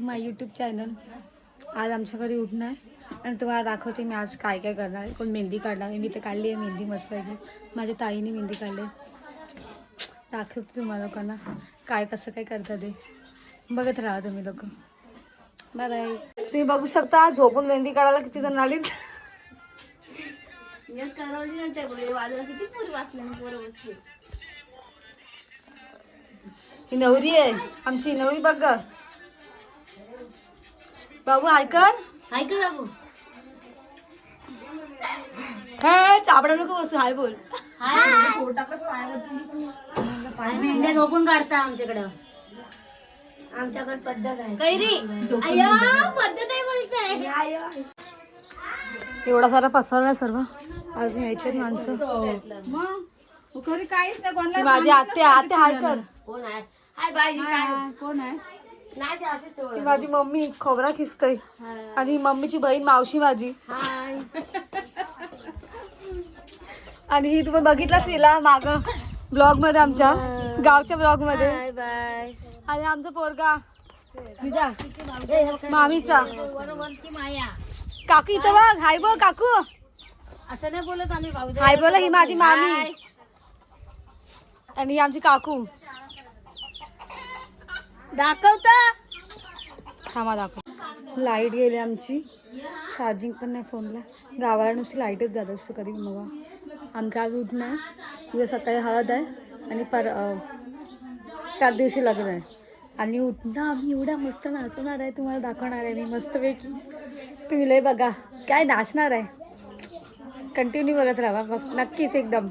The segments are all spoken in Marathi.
माय यूट्यूब चॅनल. आज आमच्या घरी उठणं आहे आणि तुम्हाला दाखवते मी आज काय काय करणार आहे. कोण मेहंदी काढणार आहे, मी तर काढली आहे मेहंदी मस्त आहे. माझ्या ताईने मेहंदी काढली. दाखवते तुम्हाला लोकांना काय कसं काय करतात ते. बघत राहा तुम्ही लोक. Bye bye. तुम्ही बघू शकता झोपून मेहंदी काढायला किती जण आलीत. ही नवरी आहे आमची. नवरी बघ बाबू. ऐकर बाबू. काय चाबडा नको बसू. हाय बोल. मेंढ्या झोपून काढता आमच्याकडं. आमच्याकडे पद्धत आहे. कैरी पद्धत आहे बोलताय. एवढा सारा पसरला सर्व. अजून यायचे माणसं. काहीच नाही. कोणाला माझी आत्या आत्या हाय कर. कोण आहे? हाय बाई. काय कोण आहे? नाही ते असेच ही माझी मम्मी खोबरा खिसतय. आणि मम्मीची बहीण मावशी माझी. हाय. आणि ही तुम्ही बघितलंच हिला माग ब्लॉग मध्ये, आमच्या गावच्या ब्लॉग मध्ये. Bye bye. आणि आमचा पोरगा मामीचा बरोबर की माया. काकू इथं बघ. हाय बोल काकू. असं नाही बोलत आम्ही भाऊ. हाय बोला. ही माझी मामी आणि ही आमची काकू. दाखवता. थांबा दाखव. लाईट गेली आमची. चार्जिंग पण नाही फोनला. गावाला नुसती लाईटच जात असतं कधी. मग आमचं आज उठणं आहे. उद्या सकाळी हळद आहे आणि त्याच दिवशी लग्न आहे. आणि उठणं आम्ही एवढ्या मस्त नाचवणार आहे. तुम्हाला दाखवणार आहे मी मस्तपैकी. तुम्ही लय बघा काय नाचणार आहे. कंटिन्यू बघत राहा बघ. नक्कीच एकदम.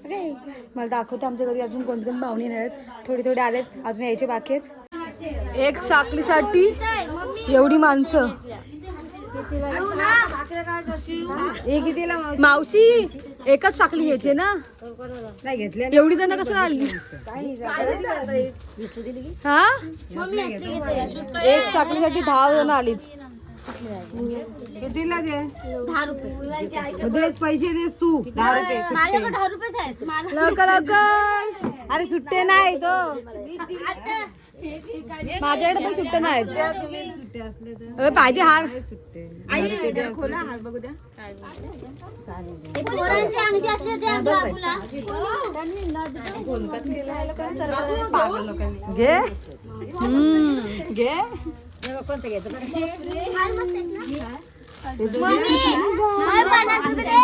ओके मला दाखवतो आमच्या घरी अजून कोणते कोण पाहुणे नाही आहेत. थोडे आलेत. अजून यायचे बाकी आहेत. एक साखलीसाठी एवढी माणसं. मावशी एकच साखली घ्यायची ना. नाही घेतले. एवढी जण कसं आली. हा एक साखलीसाठी 10 जण आलीत. कितीला घे? 10 रुपये. देस पैसे देस तू. 10 रुपये. माझ्याकडे 10 रुपये आहे. लवकर लवकर. अरे सुट्टे नाही तो. माझ्याकडे पण सुट्टे नाहीत. सुट्टे असले तर अबे, पाहिजे हार. सुट्टे. खोला हात बघू द्या. हे पोरांची अंगठी असली ते आमच्या बाबूला. घे. घे. मम्मी हाय 50 रुपये दे.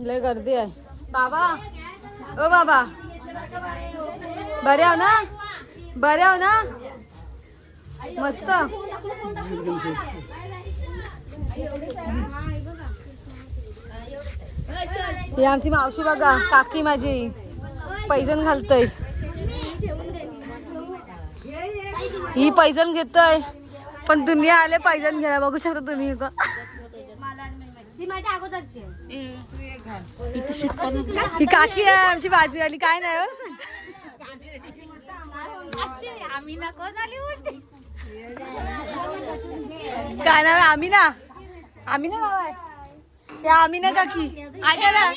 लय गर्दी आहे. बाबा ओ बाबा बरे आहो ना. बरे आहो ना. मस्त. ही आमची मावशी बघा. काकी माझी पैजण घालतय. ही पैजण घेतय पण दुनिया आले पैजण घ्यायला. बघू शकता तुम्ही. ती माझ्या अगोदरची ही काकी आहे आमची बाजूवाली. काय नाही हो. आम्ही ना कोण आली होती. काय नाव आहे. आमिना. आमिना नाव आहे. या आमिना काकी. ऐका ना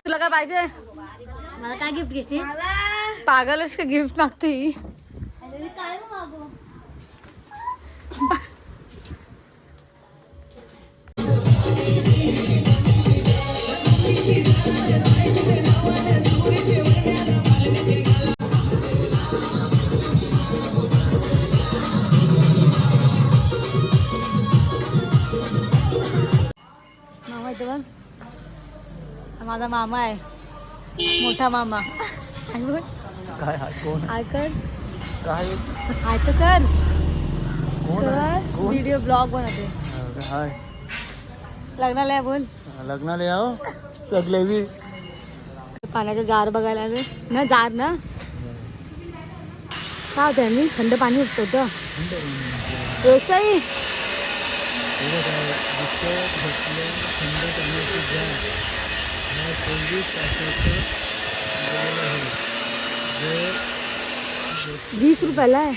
तुला काय पाहिजे. मला काय गिफ्ट घेशील. पागलच का गिफ्ट मागते ही. काय मागू. मामा इथे बघ. माझा मामा आहे. मोठा मामा. काय कोण ऐकर काय हाय तर कर. कोण कर व्हिडिओ ब्लॉग बनवते. हाय लग्नाला आहे बोल. लग्नाला याव सगळे बी. पाण्याचा जार बघायला आले ना. जार ना काय होतं मी थंड पाणी उठत होतं. रोषाई ₹20 आहे.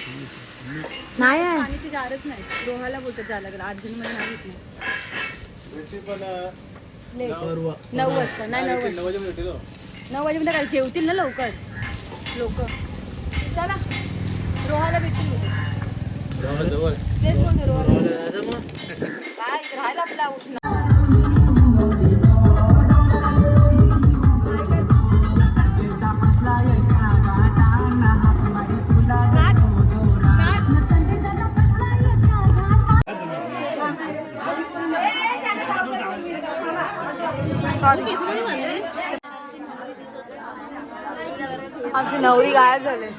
नाही आहे. पाण्याची जारच नाही. रोहाला बोलतात जायला लागला. 8 जण मध्ये नाही घेतली. 9 वाजता. नाही 9 वाजता. 9 वाजेपर्यंत काय जेवतील ना लवकर लोक. चला रोहाला भेटून जवळ तेच बोलतो रोहाला काय राहायला आपला उठणं आमची नवरी गायब झाले.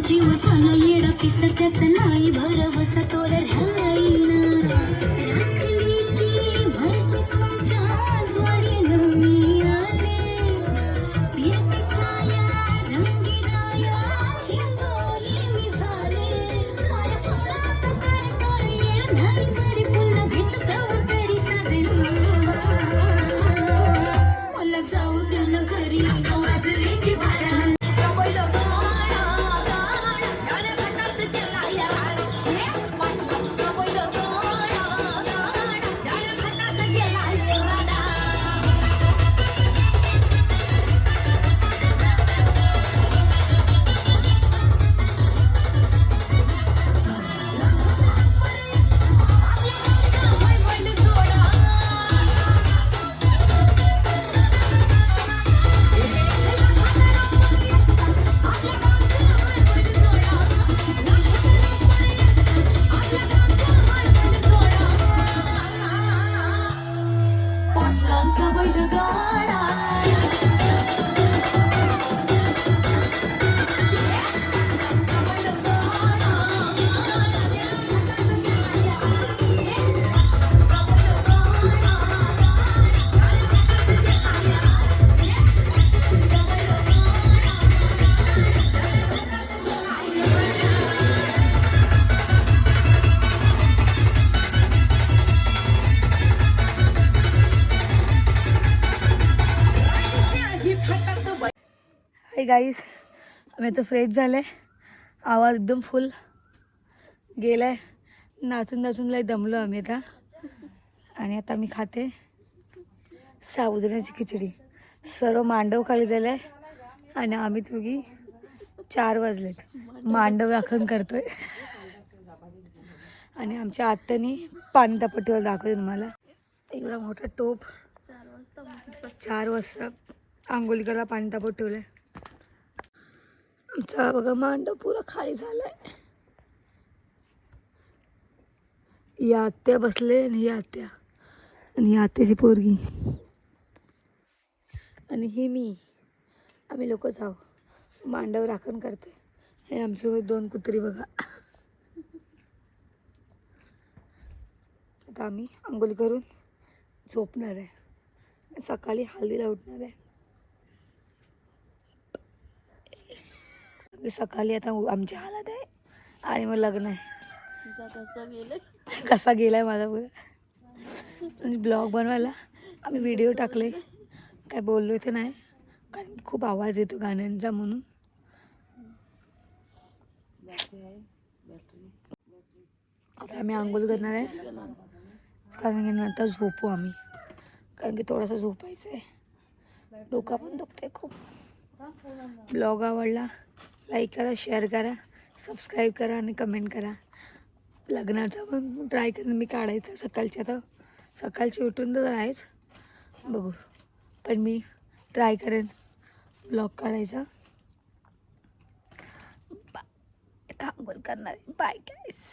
जीव झाला येडा पिस त्याचं नाही भरवस तोर राहीन राखली की भरची तुमच्या जोडीनं मी आले पिरतीच्या या रंगीराया चिंबोली मी झाले काय सोडा तर कर येळ नाही बरी पुन्हा भेट कवर तरी साजना हाय गाईस, आम्ही आता फ्रेश झाले. आवाज एकदम फुल गेलाय. नाचून नाचून लय दमलो आम्ही आता. आणि आता मी खाते साबुदाण्याची खिचडी. सर्व मांडव खाली झालाय आणि आम्ही दोघी 4 वाजलेत मांडव राखण करतोय. आणि आमच्या आत्यानी पाणी तापटीवर दाखवते तुम्हाला. एवढा मोठा टोप 4 वाजता आंघोळी करायला पाणी तापत ठेवलंय. आमचा बघा मांडव पुरा खाली झालाय. या आत्या बसले आणि ही आत्या आणि ही आत्याची पोरगी आणि ही मी. आम्ही लोक जाऊ मांडव राखण करतोय. हे आमच्यासोबत 2 कुत्री बघा. आता आम्ही आंघोळी करून झोपणार आहे. सकाळी हल्दीला उठणार आहे. सकाळी आता आमची हालत आहे आणि मग लग्न आहे. कसा गेलाय माझा पुढे. आणि ब्लॉग बनवायला आम्ही व्हिडिओ टाकले. काय बोललो ते नाही कारण खूप आवाज येतो गाण्यांचा म्हणून. आता आम्ही आंघोळ करणार आहे कारण की नंतर झोपू आम्ही. कारण की थोडासा झोपायचं आहे. डोका पण दुखते खूप. ब्लॉग आवडला लाईक करा, शेअर करा, सबस्क्राईब करा आणि कमेंट करा. लग्नाचा पण ट्राय करेन मी काढायचं. सकाळच्या तर सकाळची उठून तर आहेच बघू. पण मी ट्राय करेन ब्लॉग काढायचा. आता आंघोळ करणार आहे. बाय गाईस.